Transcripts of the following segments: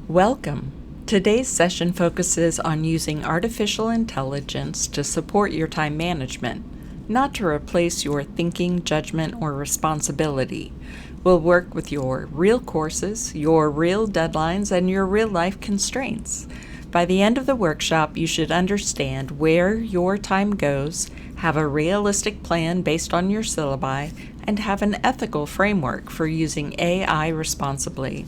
Welcome. Today's session focuses on using artificial intelligence to support your time management, not to replace your thinking, judgment, or responsibility. We'll work with your real courses, your real deadlines, and your real-life constraints. By the end of the workshop, you should understand where your time goes, have a realistic plan based on your syllabi, and have an ethical framework for using AI responsibly.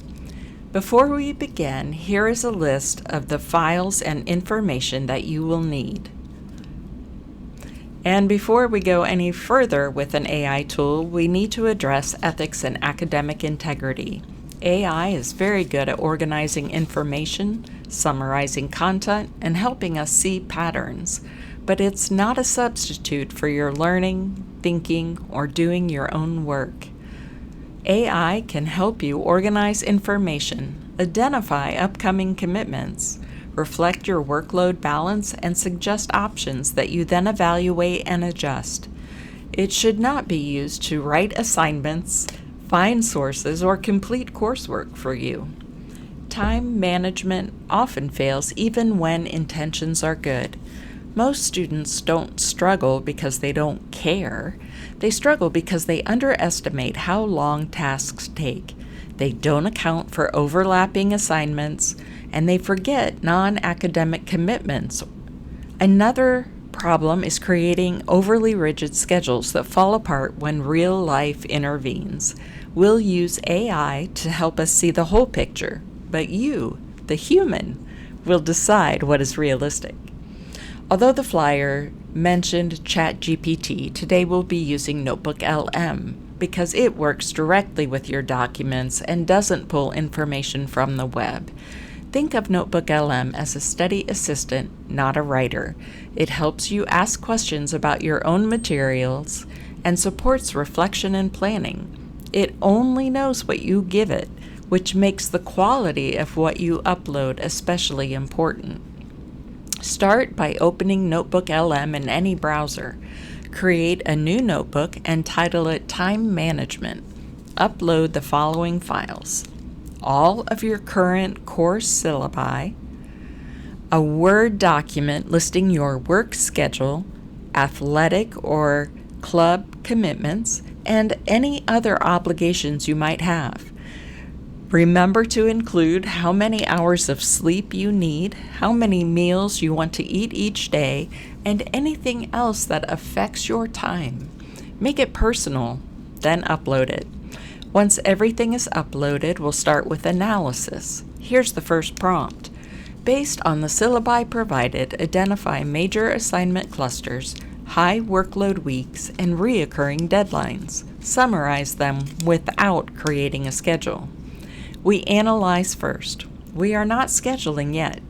Before we begin, here is a list of the files and information that you will need. And before we go any further with an AI tool, we need to address ethics and academic integrity. AI is very good at organizing information, summarizing content, and helping us see patterns, but it's not a substitute for your learning, thinking, or doing your own work. AI can help you organize information, identify upcoming commitments, reflect your workload balance, and suggest options that you then evaluate and adjust. It should not be used to write assignments, find sources, or complete coursework for you. Time management often fails even when intentions are good. Most students don't struggle because they don't care. They struggle because they underestimate how long tasks take. They don't account for overlapping assignments, and they forget non-academic commitments. Another problem is creating overly rigid schedules that fall apart when real life intervenes. We'll use AI to help us see the whole picture, but you, the human, will decide what is realistic. Although the flyer mentioned ChatGPT, today we'll be using NotebookLM because it works directly with your documents and doesn't pull information from the web. Think of NotebookLM as a study assistant, not a writer. It helps you ask questions about your own materials and supports reflection and planning. It only knows what you give it, which makes the quality of what you upload especially important. Start by opening NotebookLM in any browser. Create a new notebook and title it Time Management. Upload the following files: all of your current course syllabi, a Word document listing your work schedule, athletic or club commitments, and any other obligations you might have. Remember to include how many hours of sleep you need, how many meals you want to eat each day, and anything else that affects your time. Make it personal, then upload it. Once everything is uploaded, we'll start with analysis. Here's the first prompt. Based on the syllabi provided, identify major assignment clusters, high workload weeks, and reoccurring deadlines. Summarize them without creating a schedule. We analyze first. We are not scheduling yet.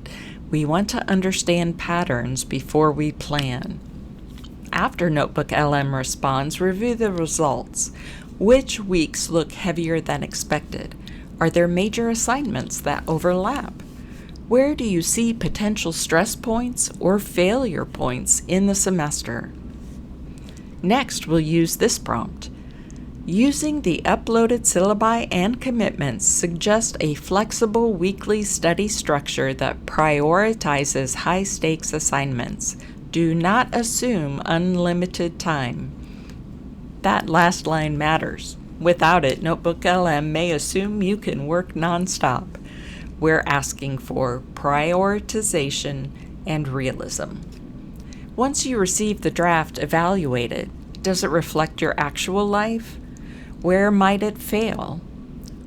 We want to understand patterns before we plan. After NotebookLM responds, review the results. Which weeks look heavier than expected? Are there major assignments that overlap? Where do you see potential stress points or failure points in the semester? Next, we'll use this prompt. Using the uploaded syllabi and commitments, suggest a flexible weekly study structure that prioritizes high-stakes assignments. Do not assume unlimited time. That last line matters. Without it, NotebookLM may assume you can work nonstop. We're asking for prioritization and realism. Once you receive the draft, evaluate it. Does it reflect your actual life? Where might it fail?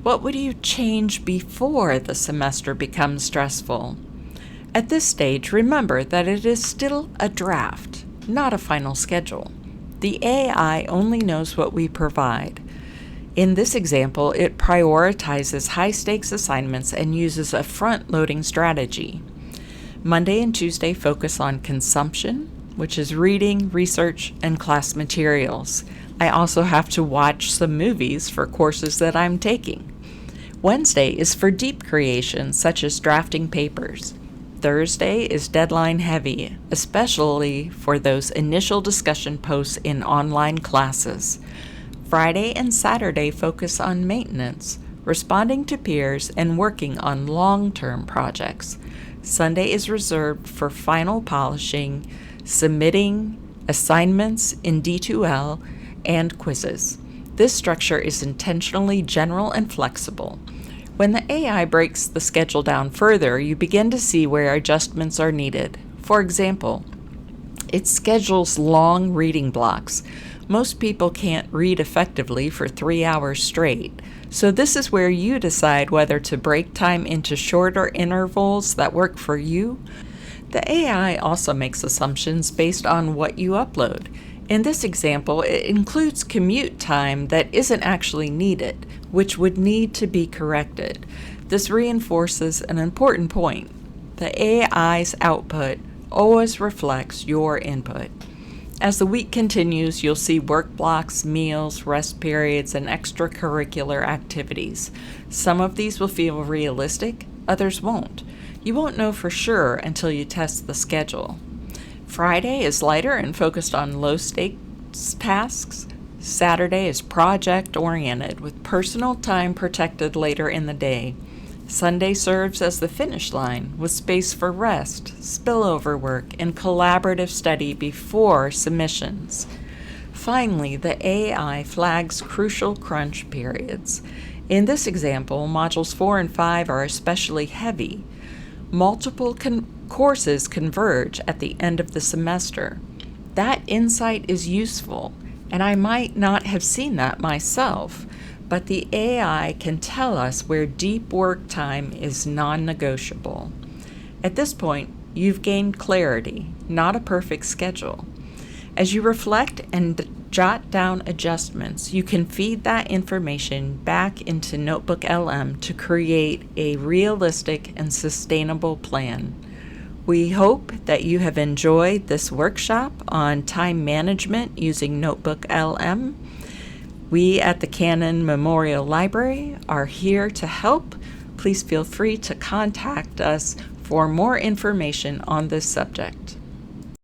What would you change before the semester becomes stressful? At this stage, remember that it is still a draft, not a final schedule. The AI only knows what we provide. In this example, it prioritizes high-stakes assignments and uses a front-loading strategy. Monday and Tuesday focus on consumption, which is reading, research, and class materials. I also have to watch some movies for courses that I'm taking. Wednesday is for deep creation, such as drafting papers. Thursday is deadline heavy, especially for those initial discussion posts in online classes. Friday and Saturday focus on maintenance, responding to peers, and working on long-term projects. Sunday is reserved for final polishing, submitting assignments in D2L, and quizzes. This structure is intentionally general and flexible. When the AI breaks the schedule down further, you begin to see where adjustments are needed. For example, it schedules long reading blocks. Most people can't read effectively for 3 hours straight, so this is where you decide whether to break time into shorter intervals that work for you. The AI also makes assumptions based on what you upload. In this example, it includes commute time that isn't actually needed, which would need to be corrected. This reinforces an important point. The AI's output always reflects your input. As the week continues, you'll see work blocks, meals, rest periods, and extracurricular activities. Some of these will feel realistic, others won't. You won't know for sure until you test the schedule. Friday is lighter and focused on low-stakes tasks. Saturday is project-oriented, with personal time protected later in the day. Sunday serves as the finish line, with space for rest, spillover work, and collaborative study before submissions. Finally, the AI flags crucial crunch periods. In this example, modules 4 and 5 are especially heavy. Multiple courses converge at the end of the semester. That insight is useful, and I might not have seen that myself, but the AI can tell us where deep work time is non-negotiable. At this point, you've gained clarity, not a perfect schedule. As you reflect and jot down adjustments, you can feed that information back into NotebookLM to create a realistic and sustainable plan. We hope that you have enjoyed this workshop on time management using NotebookLM. We at the Cannon Memorial Library are here to help. Please feel free to contact us for more information on this subject.